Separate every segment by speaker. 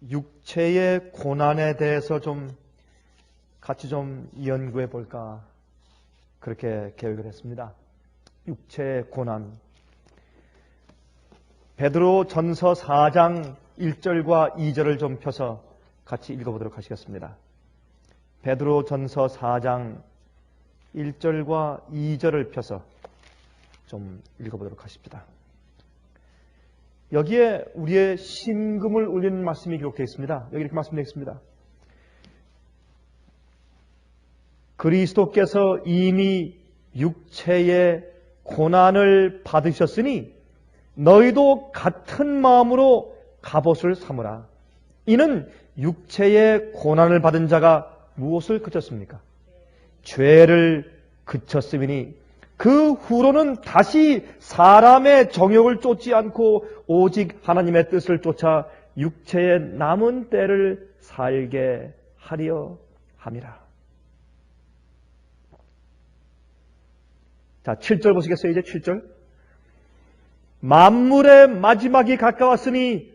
Speaker 1: 육체의 고난에 대해서 같이 연구해 볼까 그렇게 계획을 했습니다. 육체의 고난. 베드로 전서 4장 1절과 2절을 펴서 같이 읽어보도록 하시겠습니다. 베드로 전서 4장 1절과 2절을 펴서 읽어보도록 하십니다. 여기에 우리의 심금을 울리는 말씀이 기록되어 있습니다. 여기 이렇게 말씀되어 있습니다. 그리스도께서 이미 육체의 고난을 받으셨으니 너희도 같은 마음으로 갑옷을 삼으라. 이는 육체의 고난을 받은 자가 무엇을 그쳤습니까? 죄를 그쳤음이니 그 후로는 다시 사람의 정욕을 쫓지 않고 오직 하나님의 뜻을 쫓아 육체의 남은 때를 살게 하려 함이라. 자, 7절 보시겠어요? 이제 7절. 만물의 마지막이 가까웠으니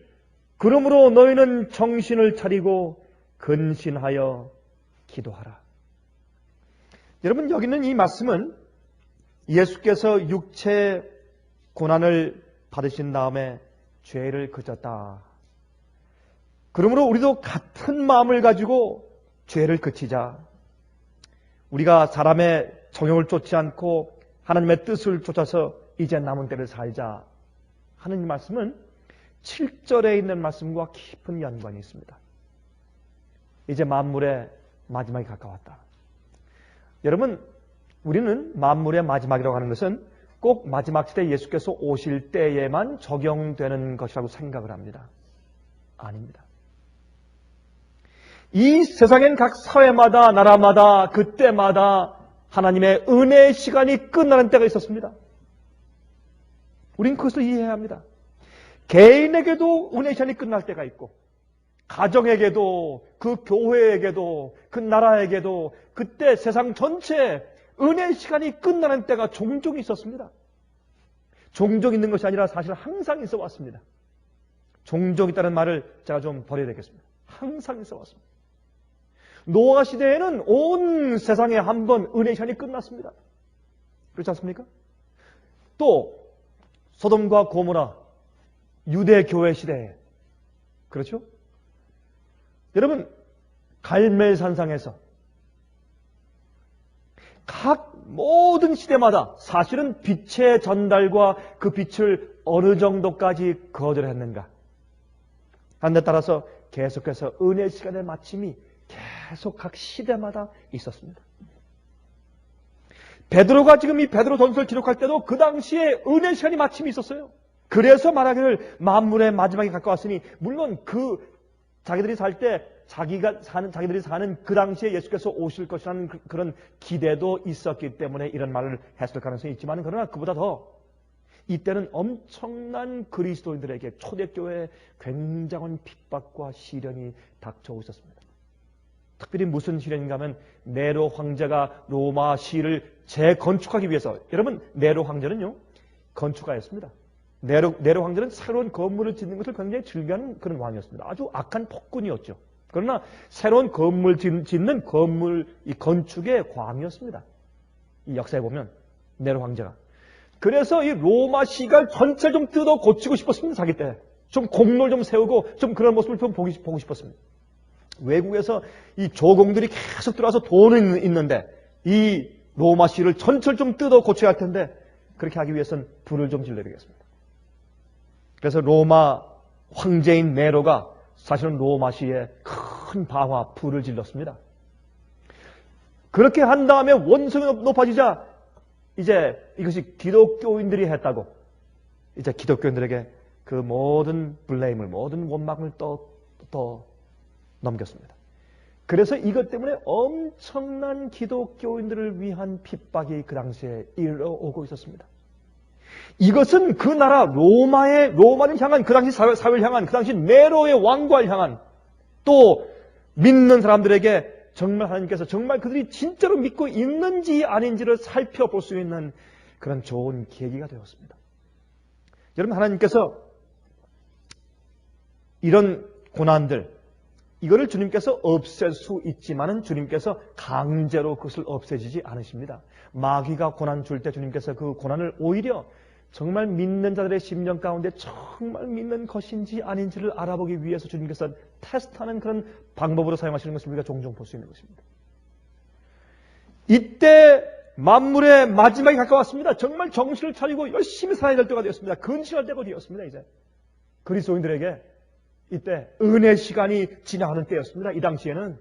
Speaker 1: 그러므로 너희는 정신을 차리고 근신하여 기도하라. 여러분, 여기 있는 이 말씀은 예수께서 육체 고난을 받으신 다음에 죄를 그쳤다. 그러므로 우리도 같은 마음을 가지고 죄를 그치자. 우리가 사람의 정욕을 쫓지 않고 하나님의 뜻을 쫓아서 이제 남은 때를 살자 하는 이 말씀은 7절에 있는 말씀과 깊은 연관이 있습니다. 이제 만물의 마지막이 가까웠다. 여러분, 우리는 만물의 마지막이라고 하는 것은 꼭 마지막 시대 예수께서 오실 때에만 적용되는 것이라고 생각을 합니다. 아닙니다. 이 세상엔 각 사회마다, 나라마다, 그때마다 하나님의 은혜의 시간이 끝나는 때가 있었습니다. 우린 그것을 이해해야 합니다. 개인에게도 은혜의 시간이 끝날 때가 있고, 가정에게도, 그 교회에게도, 그 나라에게도, 그때 세상 전체에 은혜의 시간이 끝나는 때가 종종 있었습니다. 종종 있는 것이 아니라 사실 항상 있어 왔습니다. 종종 있다는 말을 제가 버려야 되겠습니다. 항상 있어 왔습니다. 노아 시대에는 온 세상에 한 번 은혜의 시간이 끝났습니다. 그렇지 않습니까? 또 소돔과 고모라 유대교회 시대에, 그렇죠? 여러분, 갈멜산상에서 각 모든 시대마다 사실은 빛의 전달과 그 빛을 어느 정도까지 거절했는가 하는 데 따라서 계속해서 은혜의 시간의 마침이 계속 각 시대마다 있었습니다. 베드로가 지금 이 베드로 전서를 기록할 때도 그 당시에 은혜의 시간이 마침이 있었어요. 그래서 말하기를 만물의 마지막이 가까웠으니, 물론 자기들이 살 때 자기들이 사는 그 당시에 예수께서 오실 것이라는 그런 기대도 있었기 때문에 이런 말을 했을 가능성이 있지만, 그러나 그보다 더 이때는 엄청난 그리스도인들에게 초대교회에 굉장한 핍박과 시련이 닥쳐오고 있었습니다. 특별히 무슨 시련인가 하면 네로 황제가 로마 시를 재건축하기 위해서, 여러분, 네로 황제는요 건축가였습니다. 네로 황제는 새로운 건물을 짓는 것을 굉장히 즐겨하는 그런 왕이었습니다. 아주 악한 폭군이었죠. 그러나 새로운 건물 짓는 이 건축의 광이었습니다. 이 역사에 보면 네로 황제가. 그래서 이 로마 시가 전체를 뜯어 고치고 싶었습니다. 자기 때. 공로를 세우고 그런 모습을 보고 싶었습니다. 외국에서 이 조공들이 계속 들어와서 돈은 있는데 이 로마 시를 전체를 뜯어 고쳐야 할 텐데, 그렇게 하기 위해서는 불을 질러야 되겠습니다. 그래서 로마 황제인 네로가 사실은 로마 시에 큰 방화, 불을 질렀습니다. 그렇게 한 다음에 원성이 높아지자 이제 이것이 기독교인들이 했다고 이제 기독교인들에게 그 모든 블레임을, 모든 원망을 또 넘겼습니다. 그래서 이것 때문에 엄청난 기독교인들을 위한 핍박이 그 당시에 일어오고 있었습니다. 이것은 그 나라 로마를 향한, 그 당시 사회를 향한, 그 당시 네로의 왕과를 향한, 또 믿는 사람들에게 정말 하나님께서 정말 그들이 진짜로 믿고 있는지 아닌지를 살펴볼 수 있는 그런 좋은 계기가 되었습니다. 여러분, 하나님께서 이런 고난들, 이거를 주님께서 없앨 수 있지만은 주님께서 강제로 그것을 없애지지 않으십니다. 마귀가 고난 줄 때 주님께서 그 고난을 오히려 정말 믿는 자들의 심령 가운데 정말 믿는 것인지 아닌지를 알아보기 위해서 주님께서 테스트하는 그런 방법으로 사용하시는 것을 우리가 종종 볼 수 있는 것입니다. 이때 만물의 마지막이 가까웠습니다. 정말 정신을 차리고 열심히 살아야 될 때가 되었습니다. 근신할 때가 되었습니다. 이제 그리스도인들에게 이때 은혜 시간이 지나가는 때였습니다. 이 당시에는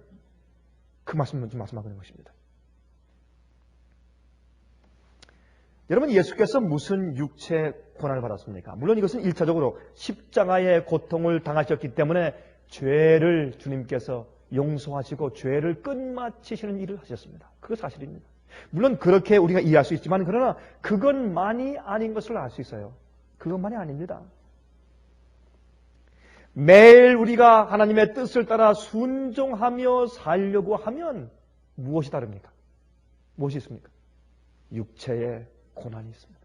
Speaker 1: 그 말씀을 좀 말씀하고 있는 것입니다. 여러분, 예수께서 무슨 육체 고난을 받았습니까? 물론 이것은 1차적으로 십자가의 고통을 당하셨기 때문에 죄를 주님께서 용서하시고 죄를 끝마치시는 일을 하셨습니다. 그거 사실입니다. 물론 그렇게 우리가 이해할 수 있지만 그러나 그것만이 아닌 것을 알 수 있어요. 그것만이 아닙니다. 매일 우리가 하나님의 뜻을 따라 순종하며 살려고 하면 무엇이 다릅니까? 무엇이 있습니까? 육체의 고난이 있습니다.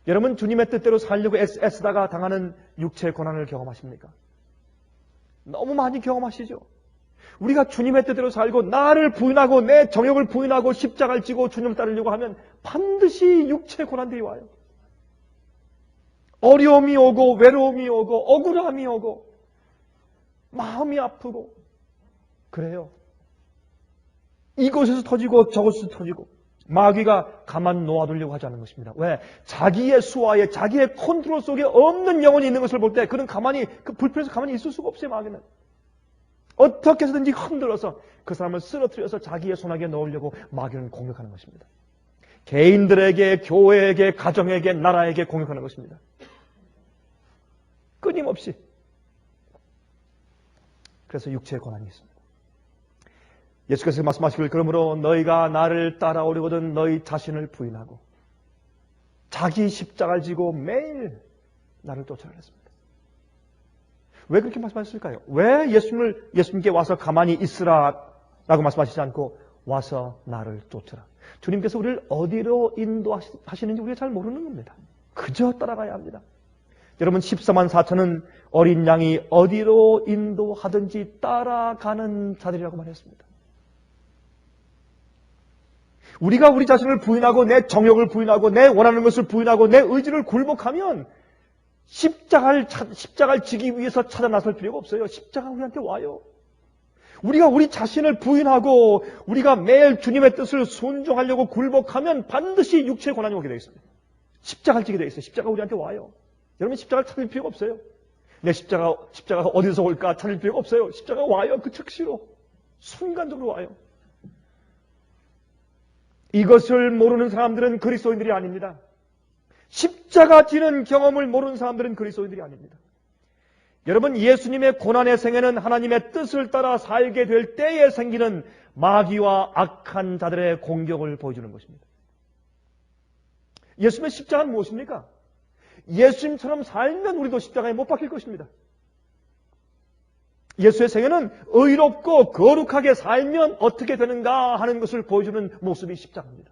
Speaker 1: 여러분, 주님의 뜻대로 살려고 애쓰다가 당하는 육체의 고난을 경험하십니까? 너무 많이 경험하시죠? 우리가 주님의 뜻대로 살고 나를 부인하고 내 정욕을 부인하고 십자가를 지고 주님을 따르려고 하면 반드시 육체의 고난들이 와요. 어려움이 오고 외로움이 오고 억울함이 오고 마음이 아프고 그래요. 이곳에서 터지고 저곳에서 터지고 마귀가 가만 놓아두려고 하지 않는 것입니다. 왜? 자기의 수하에 자기의 컨트롤 속에 없는 영혼이 있는 것을 볼 때 그는 가만히 그 불편해서 가만히 있을 수가 없어요. 마귀는 어떻게 해서든지 흔들어서 그 사람을 쓰러뜨려서 자기의 손아귀에 넣으려고 마귀는 공격하는 것입니다. 개인들에게, 교회에게, 가정에게, 나라에게 공격하는 것입니다. 끊임없이. 그래서 육체의 고난이 있습니다. 예수께서 말씀하시길 그러므로 너희가 나를 따라오려거든 너희 자신을 부인하고 자기 십자가를 지고 매일 나를 쫓아라 했습니다. 왜 그렇게 말씀하셨을까요? 왜 예수님께 와서 가만히 있으라 라고 말씀하시지 않고 와서 나를 쫓으라. 주님께서 우리를 어디로 인도하시는지 우리가 잘 모르는 겁니다. 그저 따라가야 합니다. 여러분, 14만 4천은 어린 양이 어디로 인도하든지 따라가는 자들이라고 말했습니다. 우리가 우리 자신을 부인하고 내 정욕을 부인하고 내 원하는 것을 부인하고 내 의지를 굴복하면 십자가를 지기 위해서 찾아 나설 필요가 없어요. 십자가 우리한테 와요. 우리가 우리 자신을 부인하고 우리가 매일 주님의 뜻을 순종하려고 굴복하면 반드시 육체의 고난이 오게 되어 있습니다. 십자가를 지게 되어 있어요. 십자가 우리한테 와요. 여러분, 십자가를 찾을 필요가 없어요. 내 십자가가 어디서 올까 찾을 필요가 없어요. 십자가가 와요. 그 즉시로. 순간적으로 와요. 이것을 모르는 사람들은 그리스도인들이 아닙니다. 십자가 지는 경험을 모르는 사람들은 그리스도인들이 아닙니다. 여러분, 예수님의 고난의 생애는 하나님의 뜻을 따라 살게 될 때에 생기는 마귀와 악한 자들의 공격을 보여주는 것입니다. 예수님의 십자가는 무엇입니까? 예수님처럼 살면 우리도 십자가에 못 박힐 것입니다. 예수의 생애는 의롭고 거룩하게 살면 어떻게 되는가 하는 것을 보여주는 모습이 십자가입니다.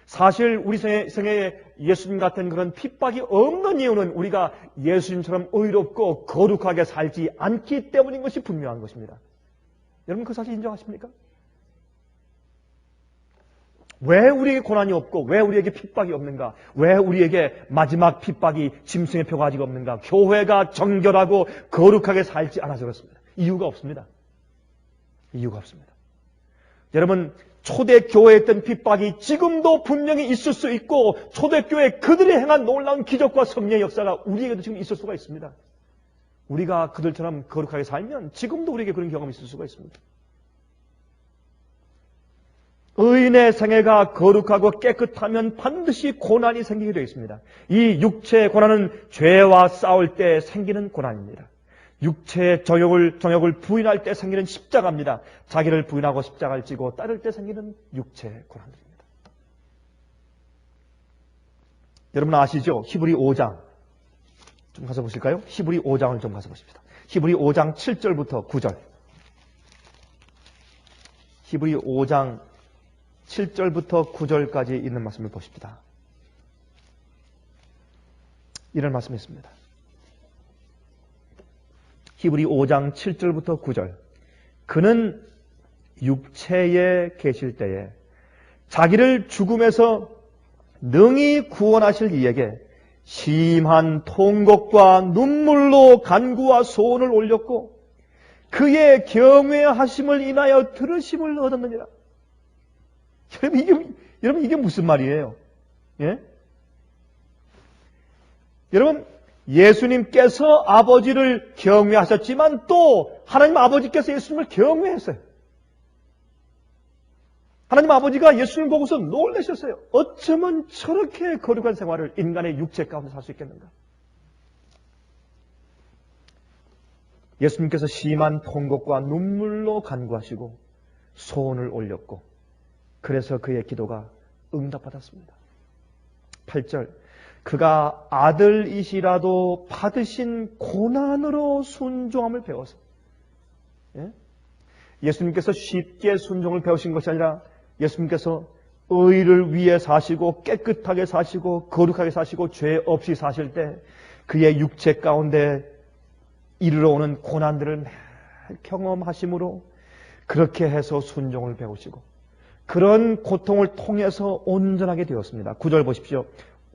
Speaker 1: 사실 우리 생애에 예수님 같은 그런 핍박이 없는 이유는 우리가 예수님처럼 의롭고 거룩하게 살지 않기 때문인 것이 분명한 것입니다. 여러분, 그 사실 인정하십니까? 왜 우리에게 고난이 없고 왜 우리에게 핍박이 없는가? 왜 우리에게 마지막 핍박이 짐승의 표가 아직 없는가? 교회가 정결하고 거룩하게 살지 않아서 그렇습니다. 이유가 없습니다. 이유가 없습니다. 여러분, 초대교회에 있던 핍박이 지금도 분명히 있을 수 있고 초대교회 그들이 행한 놀라운 기적과 성령의 역사가 우리에게도 지금 있을 수가 있습니다. 우리가 그들처럼 거룩하게 살면 지금도 우리에게 그런 경험이 있을 수가 있습니다. 의인의 생애가 거룩하고 깨끗하면 반드시 고난이 생기게 되어 있습니다. 이 육체의 고난은 죄와 싸울 때 생기는 고난입니다. 육체의 정욕을 부인할 때 생기는 십자가입니다. 자기를 부인하고 십자가를 지고 따를 때 생기는 육체의 고난입니다. 여러분 아시죠? 히브리 5장 좀 가서 보실까요? 히브리 5장을 좀 가서 보십시다. 히브리 5장 7절부터 9절. 히브리 5장 7절부터 9절까지 있는 말씀을 보십시다. 이런 말씀이 있습니다. 히브리 5장 7절부터 9절. 그는 육체에 계실 때에 자기를 죽음에서 능히 구원하실 이에게 심한 통곡과 눈물로 간구와 소원을 올렸고 그의 경외하심을 인하여 들으심을 얻었느니라. 여러분 이게 무슨 말이에요? 예? 여러분 예수님께서 아버지를 경외하셨지만 또 하나님 아버지께서 예수님을 경외했어요. 하나님 아버지가 예수님 보고서 놀라셨어요. 어쩌면 저렇게 거룩한 생활을 인간의 육체 가운데 살 수 있겠는가? 예수님께서 심한 통곡과 눈물로 간구하시고 소원을 올렸고 그래서 그의 기도가 응답받았습니다. 8절 그가 아들이시라도 받으신 고난으로 순종함을 배워서 예수님께서 쉽게 순종을 배우신 것이 아니라 예수님께서 의를 위해 사시고 깨끗하게 사시고 거룩하게 사시고 죄 없이 사실 때 그의 육체 가운데 이르러오는 고난들을 매일 경험하심으로 그렇게 해서 순종을 배우시고 그런 고통을 통해서 온전하게 되었습니다. 9절 보십시오.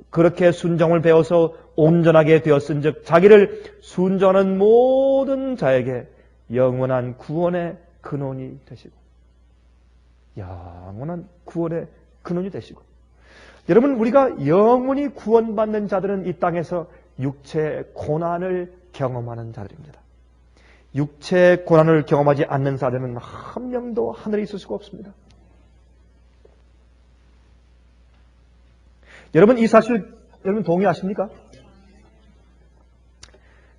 Speaker 1: 그렇게 순종을 배워서 온전하게 되었은즉 자기를 순종하는 모든 자에게 영원한 구원의 근원이 되시고 영원한 구원의 근원이 되시고 여러분 우리가 영원히 구원받는 자들은 이 땅에서 육체의 고난을 경험하는 자들입니다. 육체의 고난을 경험하지 않는 자들은 한 명도 하늘에 있을 수가 없습니다. 여러분 이 사실 여러분 동의하십니까?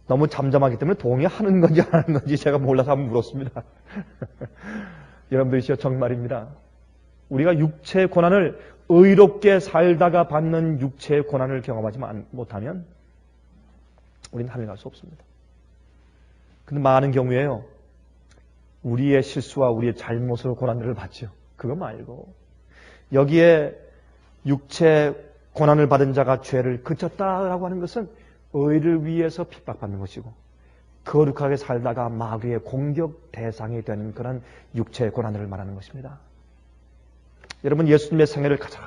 Speaker 1: 너무 잠잠하기 때문에 동의하는 건지 안 하는 건지 제가 몰라서 한번 물었습니다. 여러분들이시여 정말입니다. 우리가 육체의 고난을 의롭게 살다가 받는 육체의 고난을 경험하지 못하면 우리는 하늘 갈 수 없습니다. 근데 많은 경우에요. 우리의 실수와 우리의 잘못으로 고난들을 받죠. 그거 말고 여기에 육체 고난을 받은 자가 죄를 그쳤다라고 하는 것은 의를 위해서 핍박받는 것이고 거룩하게 살다가 마귀의 공격 대상이 되는 그런 육체의 고난을 말하는 것입니다. 여러분 예수님의 생애를 가장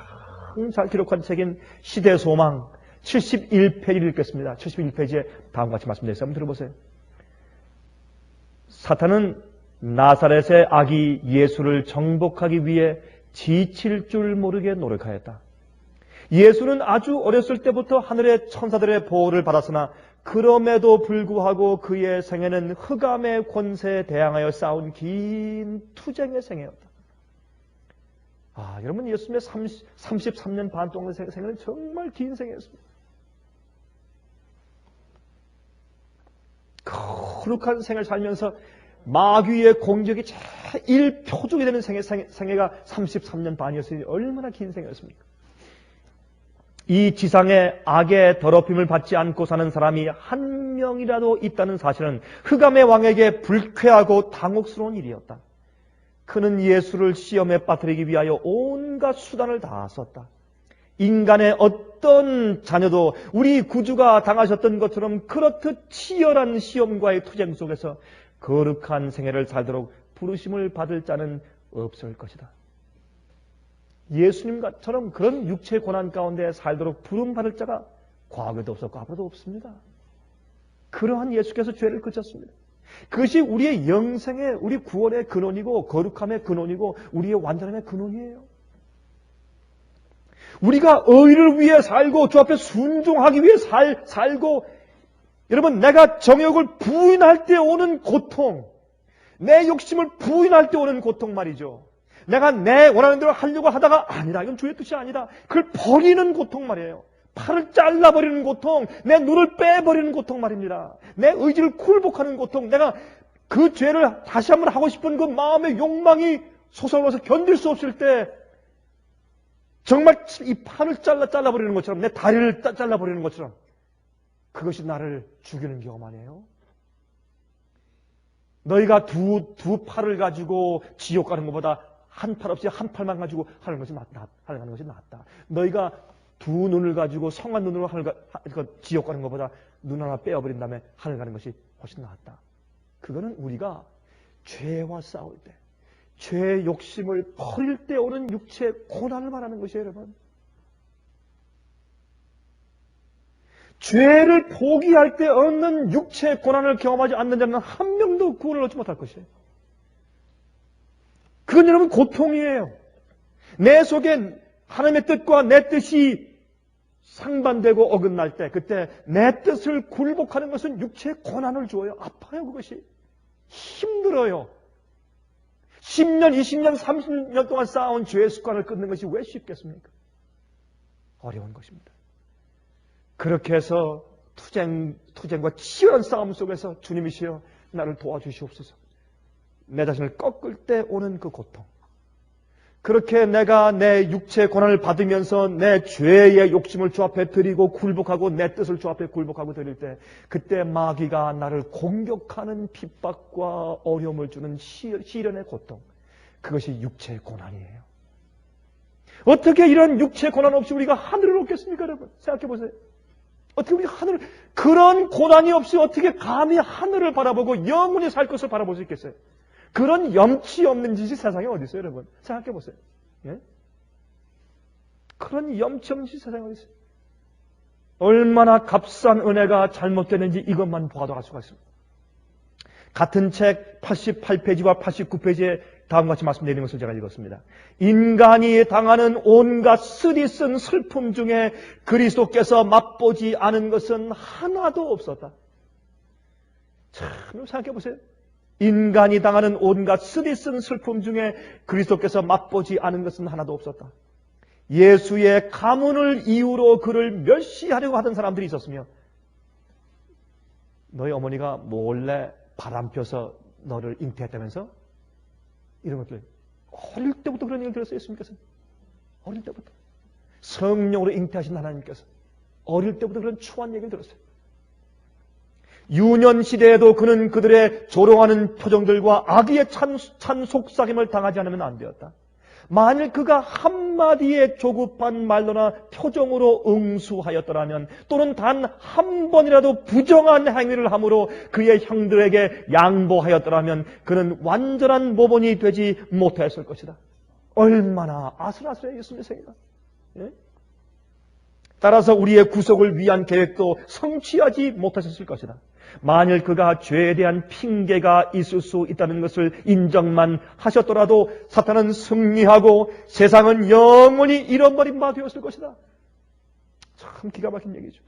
Speaker 1: 잘 기록한 책인 시대의 소망 71페이지를 읽겠습니다. 71페이지에 다음과 같이 말씀드렸어요. 한번 들어보세요. 사탄은 나사렛의 아기 예수를 정복하기 위해 지칠 줄 모르게 노력하였다. 예수는 아주 어렸을 때부터 하늘의 천사들의 보호를 받았으나 그럼에도 불구하고 그의 생애는 흑암의 권세에 대항하여 싸운 긴 투쟁의 생애였다. 여러분 예수님의 33년 반 동안의 생애는 정말 긴 생애였습니다. 거룩한 생을 살면서 마귀의 공격이 제일 표적이 되는 생애가 33년 반이었으니 얼마나 긴 생애였습니까? 이 지상에 악의 더럽힘을 받지 않고 사는 사람이 한 명이라도 있다는 사실은 흑암의 왕에게 불쾌하고 당혹스러운 일이었다. 그는 예수를 시험에 빠뜨리기 위하여 온갖 수단을 다 썼다. 인간의 어떤 자녀도 우리 구주가 당하셨던 것처럼 그렇듯 치열한 시험과의 투쟁 속에서 거룩한 생애를 살도록 부르심을 받을 자는 없을 것이다. 예수님처럼 그런 육체의 고난 가운데 살도록 부름받을 자가 과거에도 없었고 앞으로도 없습니다. 그러한 예수께서 죄를 그쳤습니다. 그것이 우리의 영생의 우리 구원의 근원이고 거룩함의 근원이고 우리의 완전함의 근원이에요. 우리가 의를 위해 살고 주 앞에 순종하기 위해 살고 여러분 내가 정욕을 부인할 때 오는 고통 내 욕심을 부인할 때 오는 고통 말이죠. 내가 내 원하는 대로 하려고 하다가 아니다. 이건 주의 뜻이 아니다. 그걸 버리는 고통 말이에요. 팔을 잘라버리는 고통, 내 눈을 빼버리는 고통 말입니다. 내 의지를 굴복하는 고통, 내가 그 죄를 다시 한번 하고 싶은 그 마음의 욕망이 솟아올라서 견딜 수 없을 때 정말 이 팔을 잘라버리는 것처럼 내 다리를 잘라버리는 것처럼 그것이 나를 죽이는 경험 아니에요? 너희가 두 팔을 가지고 지옥 가는 것보다 한 팔 없이 한 팔만 가지고 하는 것이 낫다. 너희가 두 눈을 가지고 성한 눈으로 지옥 가는 것보다 눈 하나 빼어버린 다음에 하늘 가는 것이 훨씬 낫다. 그거는 우리가 죄와 싸울 때, 죄의 욕심을 버릴 때 오는 육체의 고난을 말하는 것이에요, 여러분. 죄를 포기할 때 얻는 육체의 고난을 경험하지 않는 자는 한 명도 구원을 얻지 못할 것이에요. 그건 여러분 고통이에요. 내 속에 하나님의 뜻과 내 뜻이 상반되고 어긋날 때, 그때 내 뜻을 굴복하는 것은 육체의 고난을 주어요. 아파요, 그것이. 힘들어요. 10년, 20년, 30년 동안 쌓아온 죄의 습관을 끊는 것이 왜 쉽겠습니까? 어려운 것입니다. 그렇게 해서 투쟁과 치열한 싸움 속에서 주님이시여 나를 도와주시옵소서. 내 자신을 꺾을 때 오는 그 고통. 그렇게 내가 내 육체의 고난을 받으면서 내 죄의 욕심을 주 앞에 드리고 굴복하고 내 뜻을 주 앞에 굴복하고 드릴 때, 그때 마귀가 나를 공격하는 핍박과 어려움을 주는 시련의 고통, 그것이 육체의 고난이에요. 어떻게 이런 육체의 고난 없이 우리가 하늘을 얻겠습니까, 여러분? 생각해 보세요. 어떻게 우리가 그런 고난이 없이 어떻게 감히 하늘을 바라보고 영원히 살 것을 바라볼 수 있겠어요? 그런 염치 없는 짓이 세상에 어디 있어요, 여러분? 생각해 보세요. 예? 그런 염치 없는 짓이 세상에 어디 있어요? 얼마나 값싼 은혜가 잘못되는지 이것만 보아도 알 수가 있습니다. 같은 책 88페이지와 89페이지에 다음과 같이 말씀드리는 것을 제가 읽었습니다. 인간이 당하는 온갖 쓰디쓴 슬픔 중에 그리스도께서 맛보지 않은 것은 하나도 없었다. 참 생각해 보세요. 인간이 당하는 온갖 쓰디쓴 슬픔 중에 그리스도께서 맛보지 않은 것은 하나도 없었다. 예수의 가문을 이유로 그를 멸시하려고 하던 사람들이 있었으며, 너희 어머니가 몰래 바람 펴서 너를 잉태했다면서? 이런 것들. 어릴 때부터 그런 얘기를 들었어요, 예수님께서. 어릴 때부터. 성령으로 잉태하신 하나님께서 어릴 때부터 그런 추한 얘기를 들었어요. 유년 시대에도 그는 그들의 조롱하는 표정들과 악의의 찬 속삭임을 당하지 않으면 안 되었다. 만일 그가 한마디의 조급한 말로나 표정으로 응수하였더라면, 또는 단 한 번이라도 부정한 행위를 함으로 그의 형들에게 양보하였더라면 그는 완전한 모범이 되지 못했을 것이다. 얼마나 아슬아슬해 예수님의 생애가. 예? 따라서 우리의 구속을 위한 계획도 성취하지 못하셨을 것이다. 만일 그가 죄에 대한 핑계가 있을 수 있다는 것을 인정만 하셨더라도 사탄은 승리하고 세상은 영원히 잃어버린 바 되었을 것이다. 참 기가 막힌 얘기죠.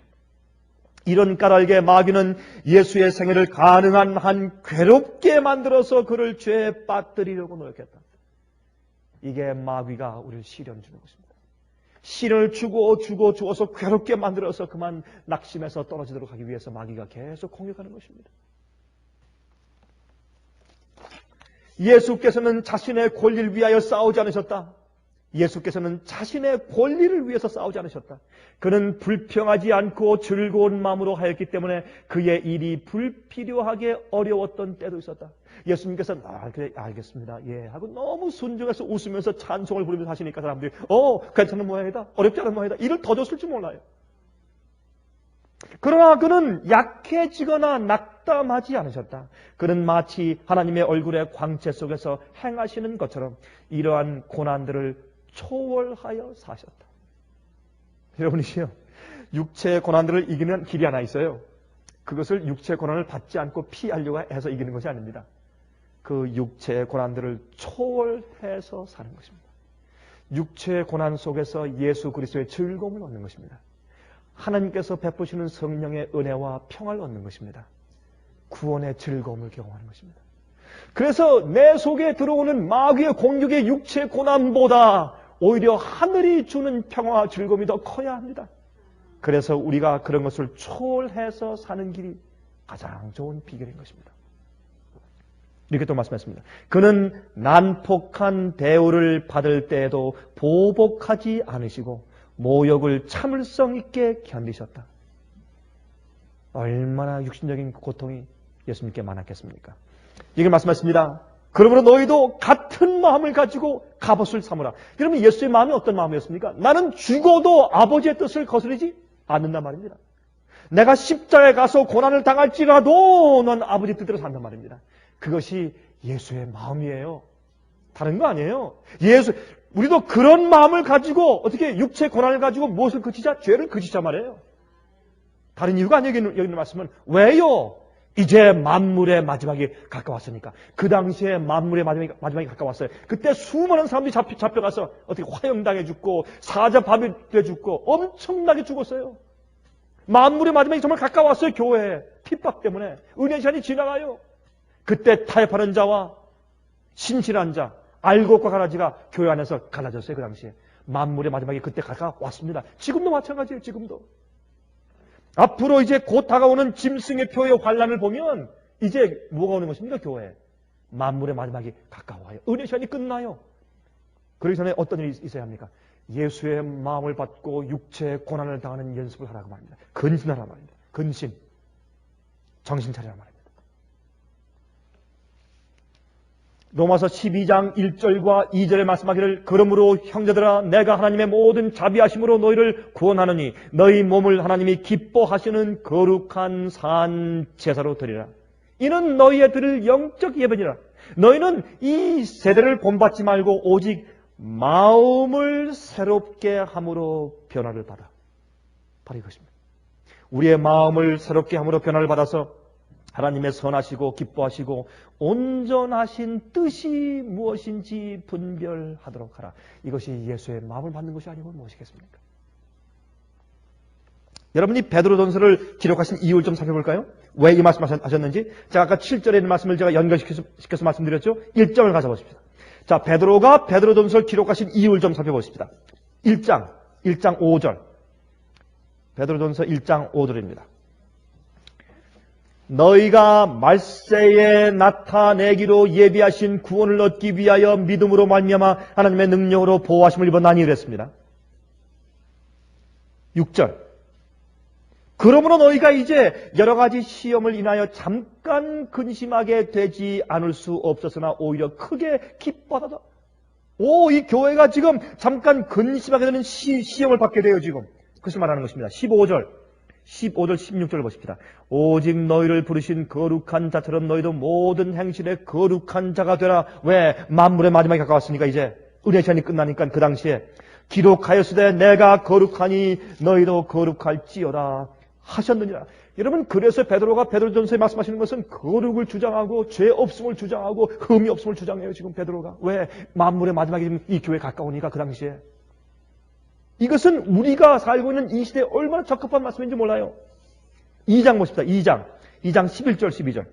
Speaker 1: 이런 까닭에 마귀는 예수의 생애를 가능한 한 괴롭게 만들어서 그를 죄에 빠뜨리려고 노력했다. 이게 마귀가 우리를 시련 주는 것입니다. 시련을 주어서 괴롭게 만들어서 그만 낙심해서 떨어지도록 하기 위해서 마귀가 계속 공격하는 것입니다. 예수께서는 자신의 권리를 위하여 싸우지 않으셨다. 예수께서는 자신의 권리를 위해서 싸우지 않으셨다. 그는 불평하지 않고 즐거운 마음으로 하였기 때문에 그의 일이 불필요하게 어려웠던 때도 있었다. 예수님께서 그래 알겠습니다. 예 하고 너무 순종해서 웃으면서 찬송을 부르면서 하시니까 사람들이 괜찮은 모양이다. 어렵지 않은 모양이다. 일을 더 줬을지 몰라요. 그러나 그는 약해지거나 낙담하지 않으셨다. 그는 마치 하나님의 얼굴의 광채 속에서 행하시는 것처럼 이러한 고난들을 초월하여 사셨다. 여러분이시요, 육체의 고난들을 이기는 길이 하나 있어요. 그것을 육체의 고난을 받지 않고 피하려고 해서 이기는 것이 아닙니다. 그 육체의 고난들을 초월해서 사는 것입니다. 육체의 고난 속에서 예수 그리스도의 즐거움을 얻는 것입니다. 하나님께서 베푸시는 성령의 은혜와 평화를 얻는 것입니다. 구원의 즐거움을 경험하는 것입니다. 그래서 내 속에 들어오는 마귀의 공격의 육체의 고난보다 오히려 하늘이 주는 평화와 즐거움이 더 커야 합니다. 그래서 우리가 그런 것을 초월해서 사는 길이 가장 좋은 비결인 것입니다. 이렇게 또 말씀했습니다. 그는 난폭한 대우를 받을 때에도 보복하지 않으시고 모욕을 참을성 있게 견디셨다. 얼마나 육신적인 고통이 예수님께 많았겠습니까? 이걸 말씀하십니다. 그러므로 너희도 같은 마음을 가지고 갑옷을 삼으라. 여러분, 예수의 마음이 어떤 마음이었습니까? 나는 죽어도 아버지의 뜻을 거스르지 않는단 말입니다. 내가 십자가에 가서 고난을 당할지라도 넌 아버지 뜻대로 산단 말입니다. 그것이 예수의 마음이에요. 다른 거 아니에요. 우리도 그런 마음을 가지고 어떻게 육체의 고난을 가지고 무엇을 그치자? 죄를 그치자 말이에요. 다른 이유가 아니에요. 여기 있는 말씀은 왜요? 이제 만물의 마지막이 가까웠으니까. 그 당시에 만물의 마지막이 가까웠어요. 그때 수많은 사람들이 잡혀가서 어떻게 화형당해 죽고 사자밥이 돼 죽고 엄청나게 죽었어요. 만물의 마지막이 정말 가까웠어요. 교회에 핍박 때문에 은혜 시간이 지나가요. 그때 타협하는 자와 신실한 자, 알곡과 가라지가 교회 안에서 갈라졌어요. 그 당시에 만물의 마지막이 그때 가까웠습니다. 지금도 마찬가지예요. 지금도. 앞으로 이제 곧 다가오는 짐승의 표의 환란을 보면 이제 뭐가 오는 것입니까? 교회. 만물의 마지막이 가까워요. 은혜 시간이 끝나요. 그러기 전에 어떤 일이 있어야 합니까? 예수의 마음을 받고 육체의 고난을 당하는 연습을 하라고 말합니다. 근신하라 말입니다. 근신. 정신 차리라 말입니다. 로마서 12장 1절과 2절에 말씀하기를 그러므로 형제들아 내가 하나님의 모든 자비하심으로 너희를 구원하느니 너희 몸을 하나님이 기뻐하시는 거룩한 산 제사로 드리라. 이는 너희의 드릴 영적 예배니라. 너희는 이 세대를 본받지 말고 오직 마음을 새롭게 함으로 변화를 받아. 바로 이것입니다. 우리의 마음을 새롭게 함으로 변화를 받아서 하나님의 선하시고 기뻐하시고 온전하신 뜻이 무엇인지 분별하도록 하라. 이것이 예수의 마음을 받는 것이 아니고 무엇이겠습니까? 여러분이 베드로전서를 기록하신 이유를 좀 살펴볼까요? 왜 이 말씀 하셨는지. 제가 아까 7절에 있는 말씀을 제가 연결시켜서 말씀드렸죠. 1장을 가져보십시다. 자, 베드로가 베드로전서를 기록하신 이유를 좀 살펴보십시다. 1장 5절. 베드로전서 1장 5절입니다. 너희가 말세에 나타내기로 예비하신 구원을 얻기 위하여 믿음으로 말미암아 하나님의 능력으로 보호하심을 입었나니 이랬습니다. 6절. 그러므로 너희가 이제 여러 가지 시험을 인하여 잠깐 근심하게 되지 않을 수 없었으나 오히려 크게 기뻐하다. 이 교회가 지금 잠깐 근심하게 되는 시험을 받게 돼요, 지금. 그것을 말하는 것입니다. 15절, 16절을 보십시다. 오직 너희를 부르신 거룩한 자처럼 너희도 모든 행실에 거룩한 자가 되라. 왜? 만물의 마지막이 가까웠으니까 이제 은혜 시간이 끝나니까 그 당시에 기록하였으되 내가 거룩하니 너희도 거룩할지어다 하셨느니라. 여러분, 그래서 베드로가 베드로전서에 말씀하시는 것은 거룩을 주장하고 죄 없음을 주장하고 흠이 없음을 주장해요. 지금 베드로가. 왜? 만물의 마지막이 지금 이 교회에 가까우니까 그 당시에. 이것은 우리가 살고 있는 이 시대에 얼마나 적합한 말씀인지 몰라요. 2장 보십시다. 2장 11절 12절.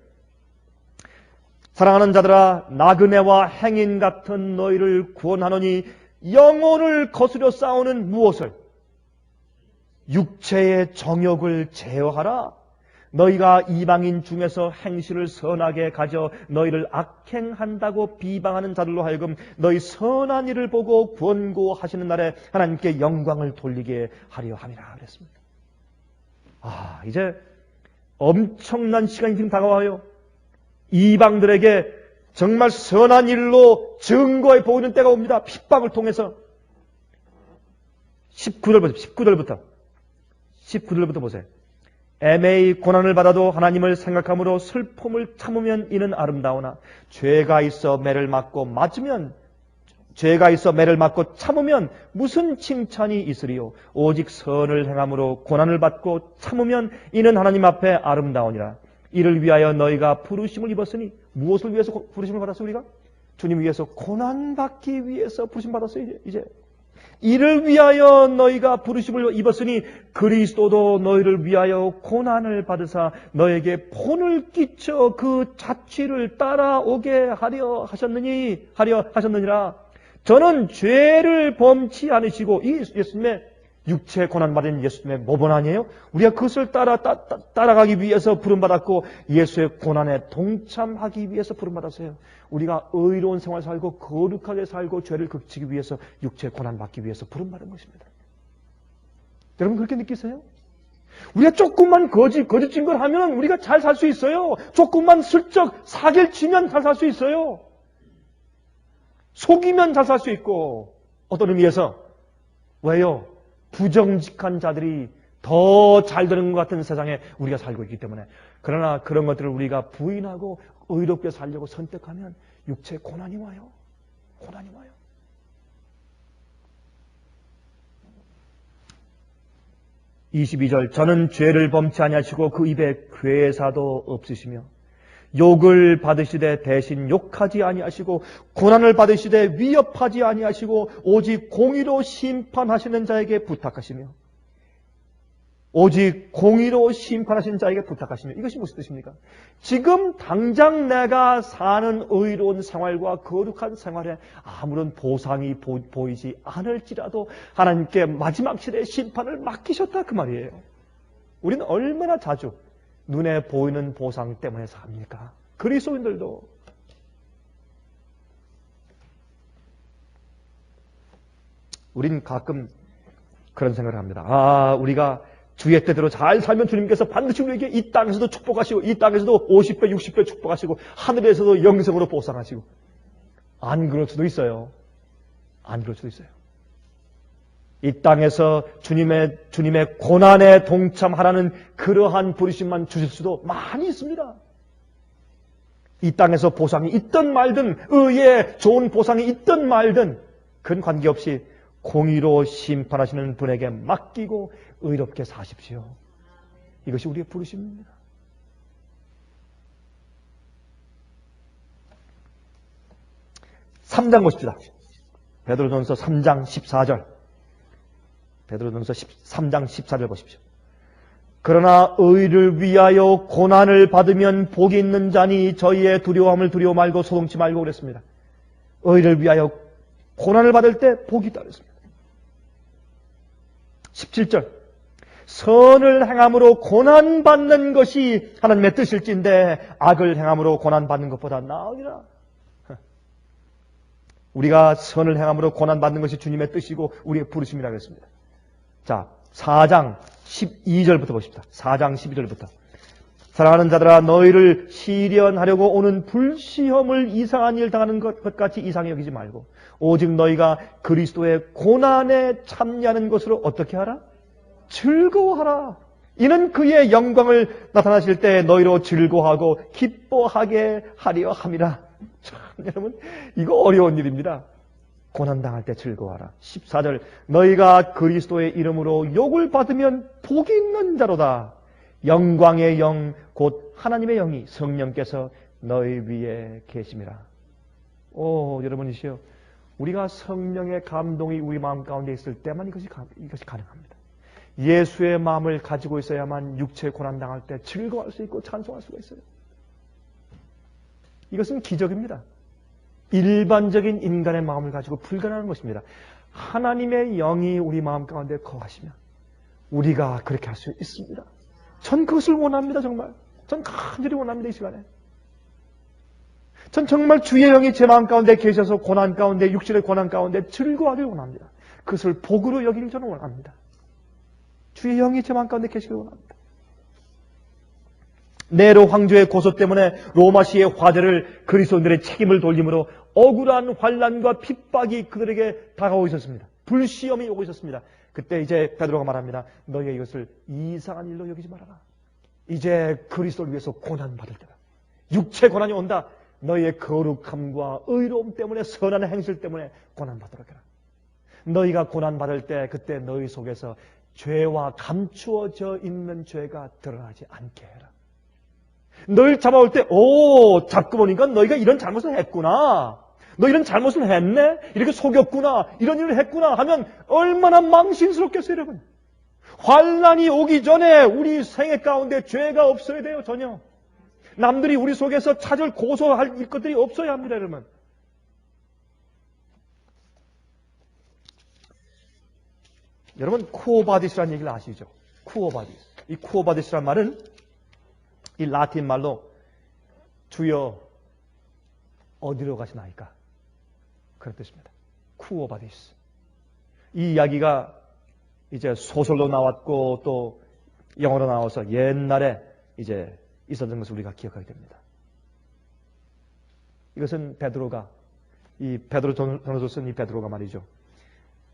Speaker 1: 사랑하는 자들아 나그네와 행인 같은 너희를 구원하노니 영혼을 거스려 싸우는 무엇을? 육체의 정욕을 제어하라. 너희가 이방인 중에서 행실을 선하게 가져 너희를 악행한다고 비방하는 자들로 하여금 너희 선한 일을 보고 권고하시는 날에 하나님께 영광을 돌리게 하려 함이라 그랬습니다. 이제 엄청난 시간이 지금 다가와요. 이방들에게 정말 선한 일로 증거해 보이는 때가 옵니다. 핍박을 통해서. 19절부터 보세요. 애매히 고난을 받아도 하나님을 생각함으로 슬픔을 참으면 이는 아름다우나 죄가 있어 매를 맞고 참으면 무슨 칭찬이 있으리요. 오직 선을 행함으로 고난을 받고 참으면 이는 하나님 앞에 아름다우니라. 이를 위하여 너희가 부르심을 입었으니 무엇을 위해서 부르심을 받았어요? 우리가? 주님 위해서 고난받기 위해서 부르심 받았어요. 이제 이를 위하여 너희가 부르심을 입었으니 그리스도도 너희를 위하여 고난을 받으사 너에게 본을 끼쳐 그 자취를 따라오게 하려 하셨느니라. 저는 죄를 범치 않으시고 이 예수님의 육체 고난받은 예수님의 모범 아니에요? 우리가 그것을 따라가기 위해서 부름받았고 예수의 고난에 동참하기 위해서 부름받았어요. 우리가 의로운 생활 살고 거룩하게 살고 죄를 그치기 위해서 육체 고난받기 위해서 부름받은 것입니다. 여러분 그렇게 느끼세요? 우리가 조금만 거짓진 걸 하면 우리가 잘 살 수 있어요. 조금만 슬쩍 사기를 치면 잘 살 수 있어요. 속이면 잘 살 수 있고. 어떤 의미에서? 왜요? 부정직한 자들이 더 잘 되는 것 같은 세상에 우리가 살고 있기 때문에 그러나 그런 것들을 우리가 부인하고 의롭게 살려고 선택하면 육체에 고난이 와요. 고난이 와요. (22절) 저는 죄를 범치 아니하시고 그 입에 괴사도 없으시며 욕을 받으시되 대신 욕하지 아니하시고 고난을 받으시되 위협하지 아니하시고 오직 공의로 심판하시는 자에게 부탁하시며 오직 공의로 심판하시는 자에게 부탁하시며 이것이 무슨 뜻입니까? 지금 당장 내가 사는 의로운 생활과 거룩한 생활에 아무런 보상이 보이지 않을지라도 하나님께 마지막 시대의 심판을 맡기셨다 그 말이에요. 우리는 얼마나 자주 눈에 보이는 보상 때문에 삽니까? 그리스도인들도 우린 가끔 그런 생각을 합니다. 우리가 주의 뜻대로 잘 살면 주님께서 반드시 우리에게 이 땅에서도 축복하시고 이 땅에서도 50배, 60배 축복하시고 하늘에서도 영생으로 보상하시고 안 그럴 수도 있어요. 안 그럴 수도 있어요. 이 땅에서 주님의 고난에 동참하라는 그러한 부르심만 주실 수도 많이 있습니다. 이 땅에서 보상이 있든 말든 의의 좋은 보상이 있든 말든 그건 관계없이 공의로 심판하시는 분에게 맡기고 의롭게 사십시오. 이것이 우리의 부르심입니다. (3장) 보십시다. 베드로전서 3장 14절. 베드로전서 3장 14절 보십시오. 그러나 의를 위하여 고난을 받으면 복이 있는 자니 저희의 두려움을 두려워 말고 소동치 말고 그랬습니다. 의를 위하여 고난을 받을 때 복이 있다 그랬습니다. 17절. 선을 행함으로 고난받는 것이 하나님의 뜻일진데 악을 행함으로 고난받는 것보다 나으리라. 우리가 선을 행함으로 고난받는 것이 주님의 뜻이고 우리의 부르심이라고 했습니다. 자, 4장 12절부터 보십시다. 4장 12절부터. 사랑하는 자들아 너희를 시련하려고 오는 불시험을 이상한 일 당하는 것 같이 이상히 여기지 말고 오직 너희가 그리스도의 고난에 참여하는 것으로 어떻게 하라? 즐거워하라. 이는 그의 영광을 나타나실 때 너희로 즐거워하고 기뻐하게 하려 함이라. 참 여러분 이거 어려운 일입니다. 고난당할 때 즐거워하라. 14절 너희가 그리스도의 이름으로 욕을 받으면 복이 있는 자로다. 영광의 영 곧 하나님의 영이 성령께서 너희 위에 계심이라. 여러분이시여 우리가 성령의 감동이 우리 마음 가운데 있을 때만 이것이 가능합니다. 예수의 마음을 가지고 있어야만 육체 고난당할 때 즐거워할 수 있고 찬송할 수가 있어요. 이것은 기적입니다. 일반적인 인간의 마음을 가지고 불가능한 것입니다. 하나님의 영이 우리 마음 가운데 거하시면 우리가 그렇게 할 수 있습니다. 전 그것을 원합니다. 정말 전 간절히 원합니다. 이 시간에 전 정말 주의 영이 제 마음 가운데 계셔서 고난 가운데 육신의 고난 가운데 즐거워하길 원합니다. 그것을 복으로 여기길 저는 원합니다. 주의 영이 제 마음 가운데 계시길 원합니다. 네로 황제의 고소 때문에 로마시의 화제를 그리스도인들의 책임을 돌림으로 억울한 환난과 핍박이 그들에게 다가오고 있었습니다. 불시험이 오고 있었습니다. 그때 이제 베드로가 말합니다. 너희가 이것을 이상한 일로 여기지 말아라. 이제 그리스도를 위해서 고난받을 때다. 육체 고난이 온다. 너희의 거룩함과 의로움 때문에 선한 행실 때문에 고난받으라. 너희가 고난받을 때 그때 너희 속에서 죄와 감추어져 있는 죄가 드러나지 않게 해라. 너희를 잡아올 때 잡고 보니까 너희가 이런 잘못을 했구나. 너 이런 잘못을 했네? 이렇게 속였구나. 이런 일을 했구나 하면 얼마나 망신스럽겠어요, 여러분. 환난이 오기 전에 우리 생애 가운데 죄가 없어야 돼요, 전혀. 남들이 우리 속에서 찾을 고소할 것들이 없어야 합니다, 여러분. 여러분, 쿠오바디스라는 얘기를 아시죠? 쿠오바디스. 이 쿠오바디스란 말은 이 라틴 말로 주여 어디로 가시나이까? 그런 뜻입니다. 쿠오바디스. 이 이야기가 이제 소설로 나왔고 또 영어로 나와서 옛날에 이제 있었던 것을 우리가 기억하게 됩니다. 이것은 베드로가 이 베드로 전서를 쓴 이 베드로가 말이죠.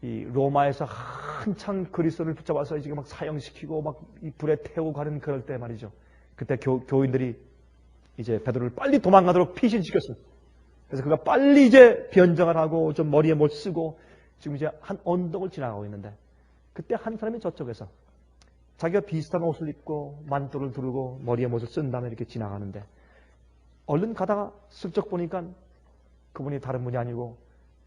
Speaker 1: 이 로마에서 한창 그리스도를 붙잡아서 이제 막 사형시키고 막 이 불에 태우고 가는 그럴 때 말이죠. 그때 교인들이 이제 베드로를 빨리 도망가도록 피신시켰습니다. 그래서 그가 빨리 이제 변장을 하고 좀 머리에 뭘 쓰고 지금 이제 한 언덕을 지나가고 있는데 그때 한 사람이 저쪽에서 자기가 비슷한 옷을 입고 만토를 두르고 머리에 못을 쓴 다음에 이렇게 지나가는데 얼른 가다가 슬쩍 보니까 그분이 다른 분이 아니고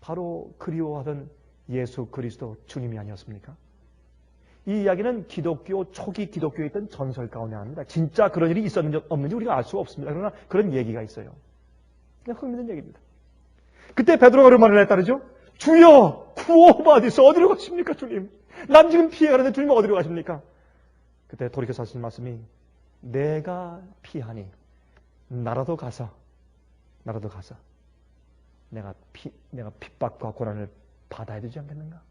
Speaker 1: 바로 그리워하던 예수 그리스도 주님이 아니었습니까? 이 이야기는 기독교 초기 기독교에 있던 전설 가운데 하나입니다. 진짜 그런 일이 있었는지 없는지 우리가 알 수가 없습니다. 그러나 그런 얘기가 있어요. 그냥 흥미있는 얘기입니다. 그때 베드로가 그런 말을 했다르죠. 주여 구원받으소. 어디로 가십니까 주님? 난 지금 피해가는데 주님 어디로 가십니까? 그때 돌이켜서 하신 말씀이 내가 피하니 나라도 가서 내가 핍박과 고난을 받아야 되지 않겠는가?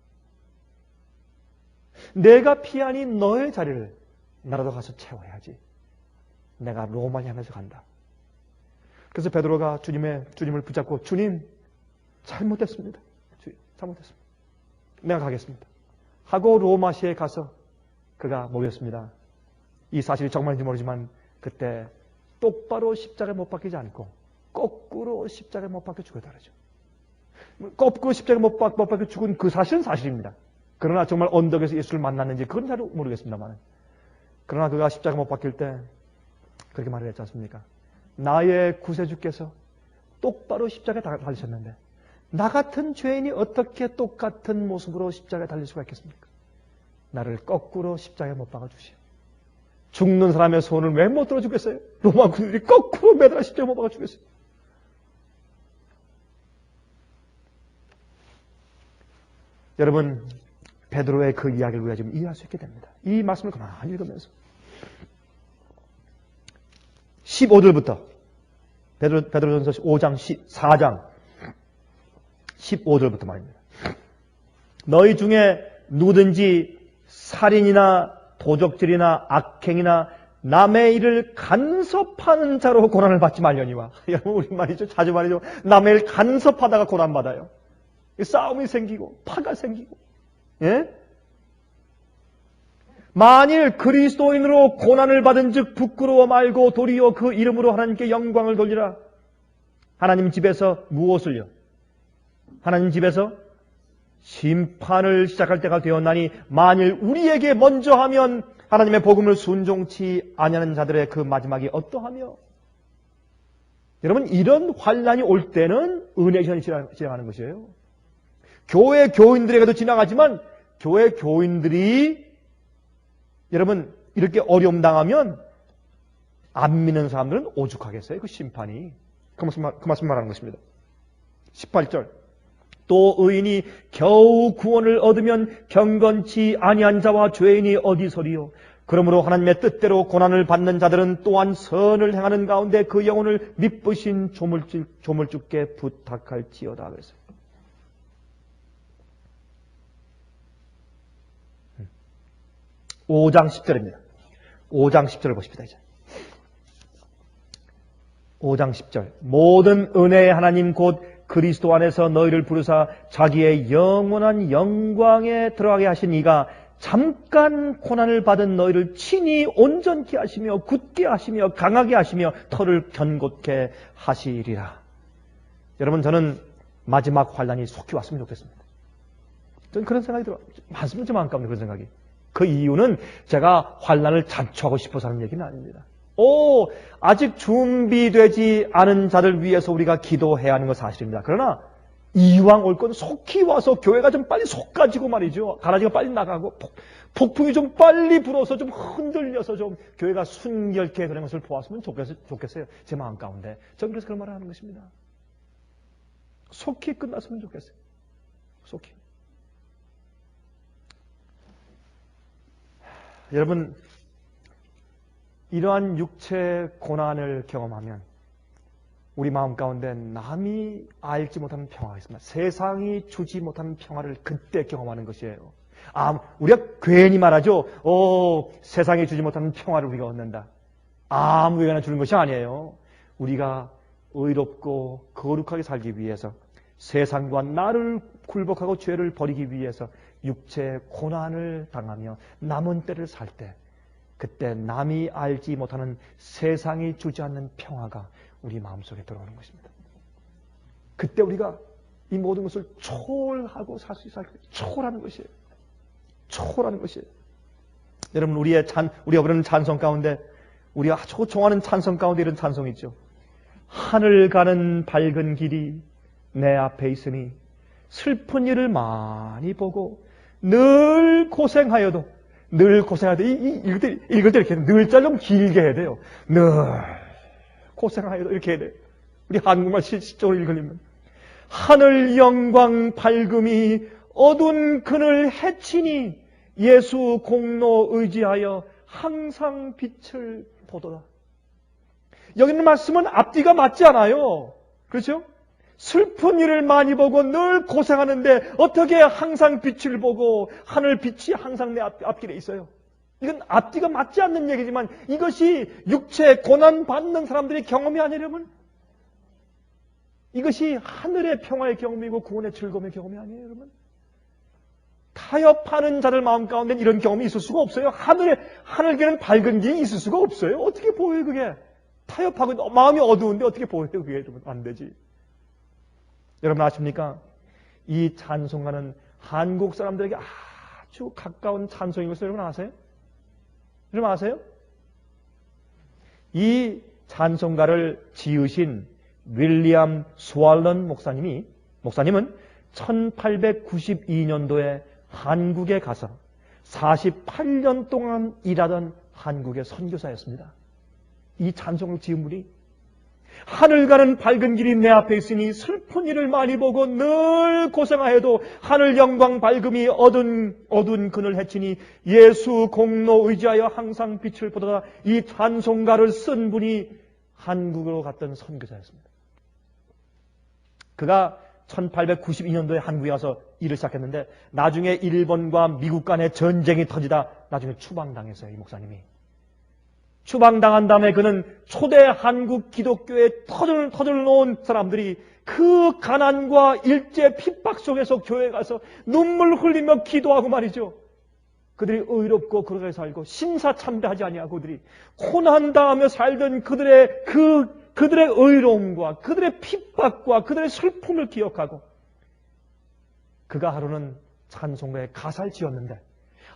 Speaker 1: 내가 피하니 너의 자리를 나라도 가서 채워야지. 내가 로마를 향해서 간다. 그래서 베드로가 주님을 붙잡고 주님 잘못했습니다. 잘못했습니다. 내가 가겠습니다. 하고 로마시에 가서 그가 모였습니다. 이 사실이 정말인지 모르지만 그때 똑바로 십자가에 못 박히지 않고 거꾸로 십자가에 못 박혀 죽었다죠. 거꾸로 십자가에 못 박혀 죽은 그 사실은 사실입니다. 그러나 정말 언덕에서 예수를 만났는지 그건 잘 모르겠습니다만 그러나 그가 십자가에 못 박힐 때 그렇게 말을 했지 않습니까? 나의 구세주께서 똑바로 십자가에 달리셨는데 나 같은 죄인이 어떻게 똑같은 모습으로 십자가에 달릴 수가 있겠습니까? 나를 거꾸로 십자가에 못 박아 주시오. 죽는 사람의 손을 왜 못 들어주겠어요? 로마 군인들이 거꾸로 매달아 십자가에 못 박아 주겠어요. 여러분 베드로의 그 이야기를 우리가 지금 이해할 수 있게 됩니다. 이 말씀을 가만히 읽으면서 15절부터 베드로전서 5장 4장 15절부터 말입니다. 너희 중에 누구든지 살인이나 도적질이나 악행이나 남의 일을 간섭하는 자로 고난을 받지 말려니와. 여러분 우리말이죠. 자주 말이죠. 남의 일 간섭하다가 고난받아요. 싸움이 생기고 파가 생기고 예? 만일 그리스도인으로 고난을 받은 즉 부끄러워 말고 도리어 그 이름으로 하나님께 영광을 돌리라. 하나님 집에서 무엇을요? 하나님 집에서 심판을 시작할 때가 되었나니 만일 우리에게 먼저 하면 하나님의 복음을 순종치 아니하는 자들의 그 마지막이 어떠하며. 여러분 이런 환난이 올 때는 은혜의 시간이 지나가는 것이에요. 교회 교인들에게도 지나가지만 교회 교인들이 여러분 이렇게 어려움 당하면 안 믿는 사람들은 오죽하겠어요. 그 심판이. 그 말씀 말하는 것입니다. 18절 또 의인이 겨우 구원을 얻으면 경건치 아니한 자와 죄인이 어디서리요. 그러므로 하나님의 뜻대로 고난을 받는 자들은 또한 선을 행하는 가운데 그 영혼을 미쁘신 조물주께 부탁할지어다. 그랬어요. 5장 10절입니다. 5장 10절을 보십시다. 이제 5장 10절 모든 은혜의 하나님 곧 그리스도 안에서 너희를 부르사 자기의 영원한 영광에 들어가게 하신 이가 잠깐 고난을 받은 너희를 친히 온전케 하시며 굳게 하시며 강하게 하시며 터를 견고케 하시리라. 여러분 저는 마지막 환난이 속히 왔으면 좋겠습니다. 저는 그런 생각이 들어요. 많습니다. 좀 안타깝네 그런 생각이. 그 이유는 제가 환난을 자초하고 싶어서 하는 얘기는 아닙니다. 아직 준비되지 않은 자들 위해서 우리가 기도해야 하는 건 사실입니다. 그러나 이왕 올 건 속히 와서 교회가 좀 빨리 속가지고 말이죠. 가라지가 빨리 나가고 폭풍이 좀 빨리 불어서 좀 흔들려서 좀 교회가 순결케 되는 것을 보았으면 좋겠어요. 제 마음 가운데. 저는 그래서 그런 말을 하는 것입니다. 속히 끝났으면 좋겠어요. 속히. 여러분 이러한 육체의 고난을 경험하면 우리 마음 가운데 남이 알지 못하는 평화가 있습니다. 세상이 주지 못하는 평화를 그때 경험하는 것이에요. 우리가 괜히 말하죠. 세상이 주지 못하는 평화를 우리가 얻는다. 아무에게나 주는 것이 아니에요. 우리가 의롭고 거룩하게 살기 위해서 세상과 나를 굴복하고 죄를 버리기 위해서 육체의 고난을 당하며 남은 때를 살 때 그때 남이 알지 못하는 세상이 주지 않는 평화가 우리 마음속에 들어오는 것입니다. 그때 우리가 이 모든 것을 초월하고 살 수 있어요. 초월하는 것이에요. 초월하는 것이에요. 여러분, 우리가 부르는 찬송 가운데, 우리가 아주 좋아하는 찬송 가운데 이런 찬송이 있죠. 하늘 가는 밝은 길이 내 앞에 있으니 슬픈 일을 많이 보고 늘 고생하여도 읽을 때 이렇게 늘자 좀 길게 해야 돼요. 늘 고생하여도 이렇게 해야 돼요. 우리 한국말 실질적으로 읽으려면 하늘 영광 밝음이 어두운 그늘 해치니 예수 공로 의지하여 항상 빛을 보도다. 여기 있는 말씀은 앞뒤가 맞지 않아요. 그렇죠? 슬픈 일을 많이 보고 늘 고생하는데 어떻게 항상 빛을 보고 하늘 빛이 항상 내 앞길에 있어요. 이건 앞뒤가 맞지 않는 얘기지만 이것이 육체 고난 받는 사람들의 경험이 아니려면 이것이 하늘의 평화의 경험이고 구원의 즐거움의 경험이 아니에요, 여러분. 타협하는 자들 마음 가운데는 이런 경험이 있을 수가 없어요. 하늘에는 밝은 길이 있을 수가 없어요. 어떻게 보여요, 그게? 타협하고 마음이 어두운데 어떻게 보여요, 그게? 여러분, 안 되지. 여러분 아십니까? 이 찬송가는 한국 사람들에게 아주 가까운 찬송인 것을 여러분 아세요? 여러분 아세요? 이 찬송가를 지으신 윌리엄 스왈런 목사님은 1892년도에 한국에 가서 48년 동안 일하던 한국의 선교사였습니다. 이 찬송을 지은 분이 하늘 가는 밝은 길이 내 앞에 있으니 슬픈 일을 많이 보고 늘 고생하여도 하늘 영광 밝음이 어두운 그늘 해치니 예수 공로 의지하여 항상 빛을 보다가 이 찬송가를 쓴 분이 한국으로 갔던 선교사였습니다. 그가 1892년도에 한국에 와서 일을 시작했는데 나중에 일본과 미국 간의 전쟁이 터지다 나중에 추방당했어요. 이 목사님이. 추방당한 다음에 그는 초대 한국 기독교에 터져 놓은 사람들이 그 가난과 일제 핍박 속에서 교회에 가서 눈물 흘리며 기도하고 말이죠. 그들이 의롭고 그렇게 살고 신사참배하지 아니하고 그들이 고난당하며 살던 그들의 의로움과 그들의 핍박과 그들의 슬픔을 기억하고 그가 하루는 찬송가에 가사를 지었는데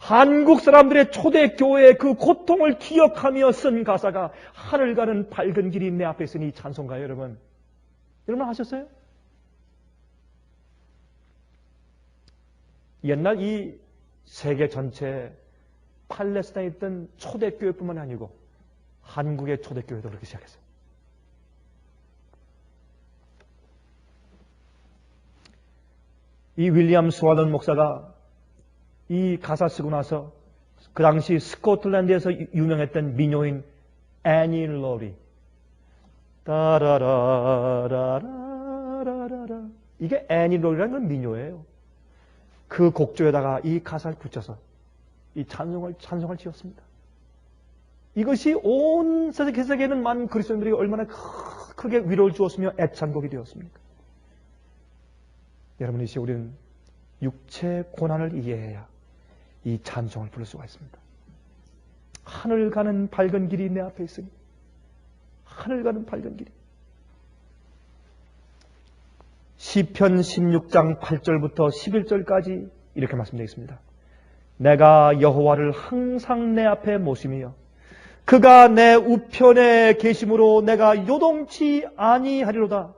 Speaker 1: 한국 사람들의 초대교회의 그 고통을 기억하며 쓴 가사가 하늘 가는 밝은 길이 내 앞에 있으니 찬송가예요, 여러분. 여러분 아셨어요? 옛날 이 세계 전체에 팔레스타인에 있던 초대교회뿐만 아니고 한국의 초대교회도 그렇게 시작했어요. 이 윌리엄 스왈런 목사가 이 가사 쓰고 나서 그 당시 스코틀랜드에서 유명했던 민요인 애니 로리 따라라라라라라 이게 애니 로리라는 건 민요예요. 그 곡조에다가 이 가사를 붙여서 이 찬송을 지었습니다. 이것이 온 세계에 있는 많은 그리스도인들이 얼마나 크게 위로를 주었으며 애창곡이 되었습니까? 여러분 이 시에 우리는 육체의 고난을 이해해야 이 찬송을 부를 수가 있습니다. 하늘 가는 밝은 길이 내 앞에 있으니 하늘 가는 밝은 길이 시편 16장 8절부터 11절까지 이렇게 말씀되어 있습니다. 내가 여호와를 항상 내 앞에 모시며 그가 내 우편에 계심으로 내가 요동치 아니하리로다.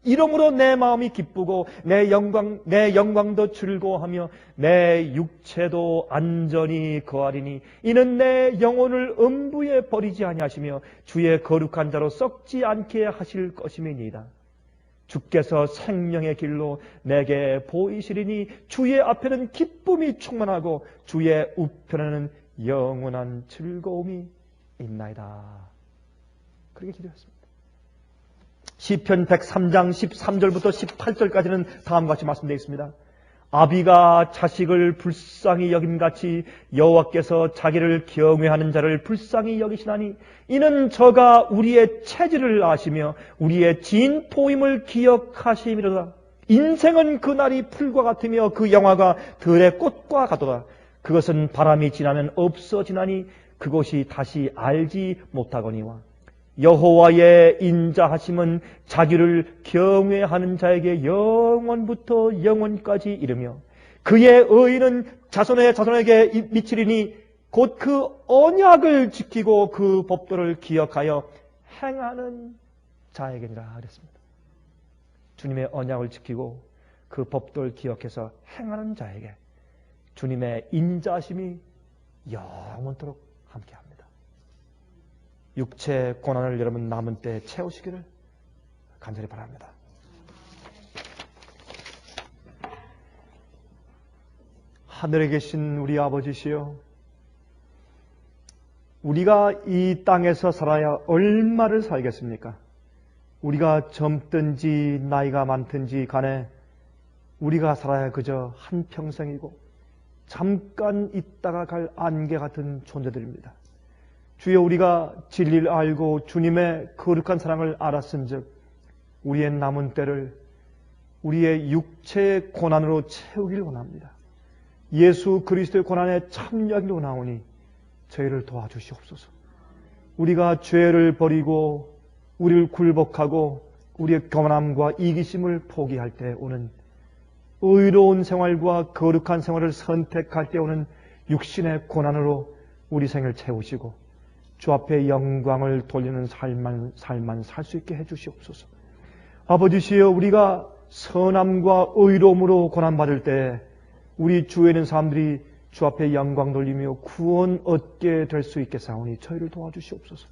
Speaker 1: 이러므로 내 마음이 기쁘고 내 영광도 즐거워하며 내 육체도 안전히 거하리니 이는 내 영혼을 음부에 버리지 아니하시며 주의 거룩한 자로 썩지 않게 하실 것임이니이다. 주께서 생명의 길로 내게 보이시리니 주의 앞에는 기쁨이 충만하고 주의 우편에는 영원한 즐거움이 있나이다. 그렇게 기도했습니다. 시편 103장 13절부터 18절까지는 다음과 같이 말씀되어 있습니다. 아비가 자식을 불쌍히 여김같이 여호와께서 자기를 경외하는 자를 불쌍히 여기시나니 이는 저가 우리의 체질을 아시며 우리의 진토임을 기억하심이로다. 인생은 그날이 풀과 같으며 그 영화가 들의 꽃과 같도다. 그것은 바람이 지나면 없어지나니 그것이 다시 알지 못하거니와 여호와의 인자하심은 자기를 경외하는 자에게 영원부터 영원까지 이르며 그의 의인은 자손의 자손에게 미치리니 곧 그 언약을 지키고 그 법도를 기억하여 행하는 자에게니라 그랬습니다. 주님의 언약을 지키고 그 법도를 기억해서 행하는 자에게 주님의 인자하심이 영원토록 함께합니다. 육체 고난을 여러분 남은 때 채우시기를 간절히 바랍니다. 하늘에 계신 우리 아버지시여, 우리가 이 땅에서 살아야 얼마를 살겠습니까? 우리가 젊든지 나이가 많든지 간에 우리가 살아야 그저 한평생이고 잠깐 있다가 갈 안개 같은 존재들입니다. 주여, 우리가 진리를 알고 주님의 거룩한 사랑을 알았은즉 우리의 남은 때를 우리의 육체의 고난으로 채우길 원합니다. 예수 그리스도의 고난에 참여하길 원하오니 저희를 도와주시옵소서. 우리가 죄를 버리고 우리를 굴복하고 우리의 교만함과 이기심을 포기할 때 오는 의로운 생활과 거룩한 생활을 선택할 때 오는 육신의 고난으로 우리 생을 채우시고 주 앞에 영광을 돌리는 삶만 살 수 있게 해주시옵소서. 아버지시여, 우리가 선함과 의로움으로 고난받을 때 우리 주위에 있는 사람들이 주 앞에 영광 돌리며 구원 얻게 될 수 있게 사오니 저희를 도와주시옵소서.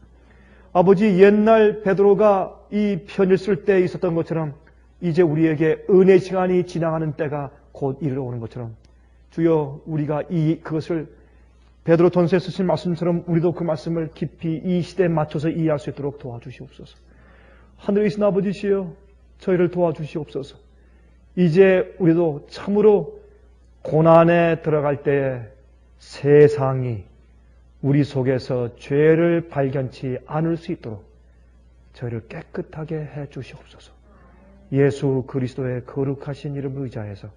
Speaker 1: 아버지, 옛날 베드로가 이 편지를 쓸 때 있었던 것처럼 이제 우리에게 은혜 시간이 지나가는 때가 곧 이르러오는 것처럼 주여, 우리가 그것을 베드로 전서에 쓰신 말씀처럼 우리도 그 말씀을 깊이 이 시대에 맞춰서 이해할 수 있도록 도와주시옵소서. 하늘에 계신 아버지시여, 저희를 도와주시옵소서. 이제 우리도 참으로 고난에 들어갈 때에 세상이 우리 속에서 죄를 발견치 않을 수 있도록 저희를 깨끗하게 해 주시옵소서. 예수 그리스도의 거룩하신 이름을 의지하여서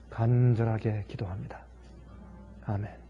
Speaker 1: 간절하게 기도합니다. 아멘.